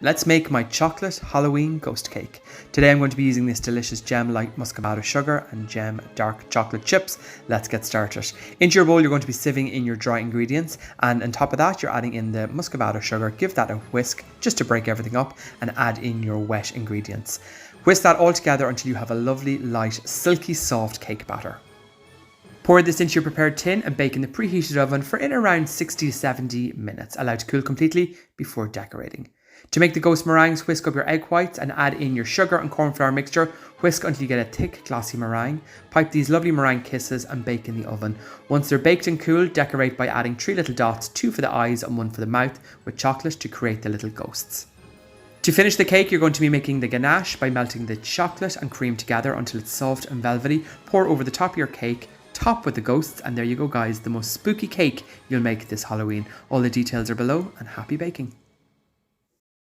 Let's make my chocolate Halloween ghost cake. Today I'm going to be using this delicious gem-light muscovado sugar and gem dark chocolate chips. Let's get started. Into your bowl you're going to be sieving in your dry ingredients, and on top of that you're adding in the muscovado sugar. Give that a whisk just to break everything up and add in your wet ingredients. Whisk that all together until you have a lovely, light, silky soft cake batter. Pour this into your prepared tin and bake in the preheated oven for in around 60 to 70 minutes, allowed to cool completely before decorating. To make the ghost meringues, whisk up your egg whites and add in your sugar and corn flour mixture. Whisk until you get a thick, glossy meringue. Pipe these lovely meringue kisses and bake in the oven. Once they're baked and cool, decorate by adding 3 little dots, 2 for the eyes and 1 for the mouth, with chocolate to create the little ghosts. To finish the cake, you're going to be making the ganache by melting the chocolate and cream together until it's soft and velvety. Pour over the top of your cake, top with the ghosts, and there you go guys, the most spooky cake you'll make this Halloween. All the details are below, and happy baking.